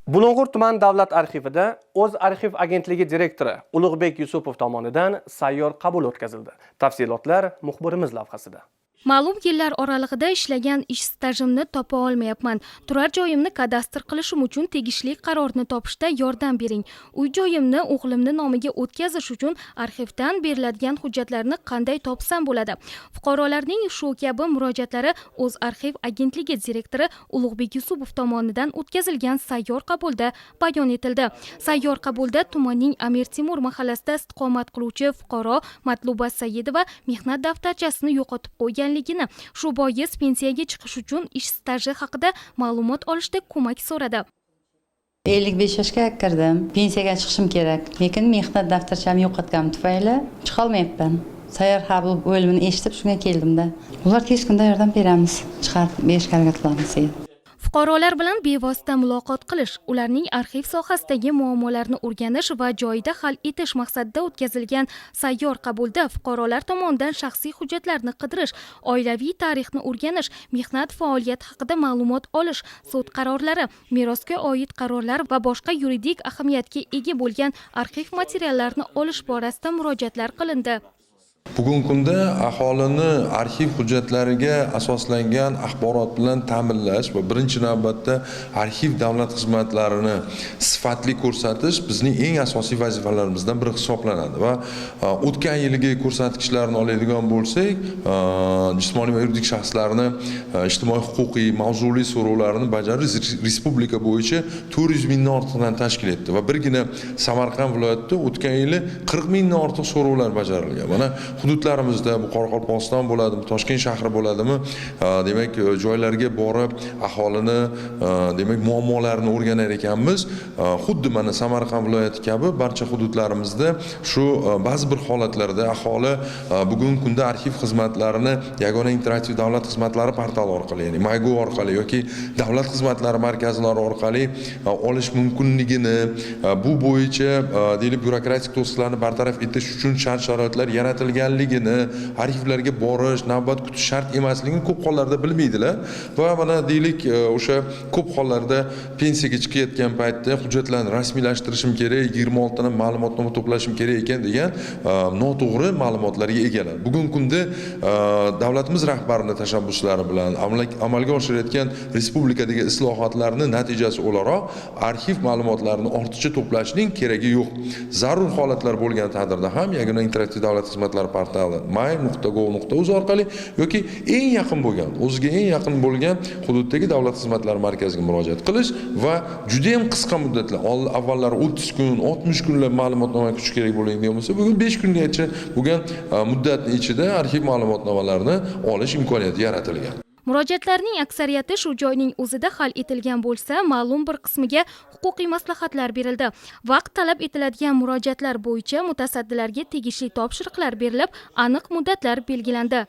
Bulung'ur tuman davlat arxivida O'z arxiv agentligi direktori Ulug'bek Yusupov tomonidan sayyor qabul o'tkazildi. Tafsilotlar muxbirimiz lavhasida. Ma'lum yillar oralig'ida ishlagan ish stajimni topa olmayapman. Turar joyimni kadastr qilishim uchun tegishli qarorni topishda yordam bering. Uy joyimni o'g'limni nomiga o'tkazish uchun arxivdan beriladigan hujjatlarni qanday topsam bo'ladi? Fuqarolarning shu kabi murojaatlari O'z arxiv agentligi direktori Ulug'bek Yusupov tomonidan o'tkazilgan sayyor qabulda bayon etildi. Sayyor qabulda tumanning Amir Temur mahallasida istiqomat qiluvchi fuqaro Matluba Saidova mehnat daftarchasini yo'qotib qo'ygan, shu bois pensiyaga chiqish uchun ish staji haqida ma'lumot olishda ko'mak so'radi. 55 yoshga kirdim. Pensiyaga chiqishim kerak, lekin mehnat daftarchamni yo'qotganim tufayli chiqa olmayapman. Sayyor qabul bo'limini eshitib shunga keldimda. Ular tez kunda yordam beramiz, chiqarib berishga harakat qilamiz. Fuqarolar bilan bevosita muloqot qilish, ularning arxiv sohasidagi muammolarni o'rganish va joyida hal etish maqsadida o'tkazilgan sayyor qabulda fuqarolar tomonidan shaxsiy hujjatlarni qidirish, oilaviy tarixni o'rganish, mehnat faoliyati haqida ma'lumot olish, sud qarorlari, merosga oid qarorlar va boshqa yuridik ahamiyatga ega bo'lgan arxiv materiallarini olish borasida murojaatlar qilindi. Bugungi kunda aholini arxiv hujjatlariga asoslangan axborot bilan ta'minlash va birinchi navbatda arxiv davlat xizmatlarini sifatli ko'rsatish bizning eng asosiy vazifalarimizdan biri hisoblanadi va o'tgan yilgi ko'rsatkichlarni oladigan bo'lsak, jismoniy va yuridik shaxslarni ijtimoiy huquqiy mavzuli so'rovlarini bajarish respublika bo'yicha 400 mingdan ortiqdan tashkil etdi va birgina Samarqand viloyatida o'tgan yili 40 mingdan ortiq so'rovlar bajarilgan. Mana hududlarimizda bu Qoraqalpog'iston bo'ladimi, Toshkent shahri bo'ladimi, demak joylarga borib aholini demak muammolarini o'rganar ekanmiz. Xuddi mana Samarqand viloyati kabi barcha hududlarimizda shu ba'zi bir holatlarda aholi bugungi kunda arxiv xizmatlarini yagona interaktiv davlat xizmatlari portali orqali, ya'ni MyGov orqali yoki davlat xizmatlari markazlari orqali olish mumkinligini, bu bo'yicha deylik byurokratik to'siqlarni bartaraf etish uchun shart-sharoitlar yaratilganligini, arxivlarga borish, navbat kutish shart emasligini ko'p hollarda bilmaydilar va mana deylik o'sha ko'p hollarda pensiyaga chiqayotgan paytda hujjatlarni rasmiylashtirishim kerak, 26 ta ma'lumotnoma to'plashim kerak ekan degan noto'g'ri ma'lumotlarga egalar. Bugungi kunda davlatimiz rahbarining tashabbuslari bilan amalga oshirayotgan respublikadagi islohotlarning natijasi o'laroq arxiv ma'lumotlarini ortiqcha to'plashning keragi yo'q. Zarur holatlar bo'lgan taqdirda ham yagona interaktiv davlat xizmatlari portali my.gov.uz orqali yoki eng yaqin bo'lgan, o'ziga eng yaqin bo'lgan hududdagi davlat xizmatlari markaziga murojaat qilish va juda ham qisqa muddatlar, avvallari 30 kun, 60 kunlab ma'lumotnoma kutish kerak bo'lgan bo'lsa, bugun 5 kungacha bo'lgan muddatning ichida arxiv ma'lumotnomalarini olish imkoniyati yaratilgan. Murojaatlarning aksariyati shu joyning o'zida hal etilgan bo'lsa, ma'lum bir qismiga huquqiy maslahatlar berildi. Vaqt talab etiladigan murojaatlar bo'yicha mutasaddilarga tegishli topshiriqlar berilib, aniq muddatlar belgilandi.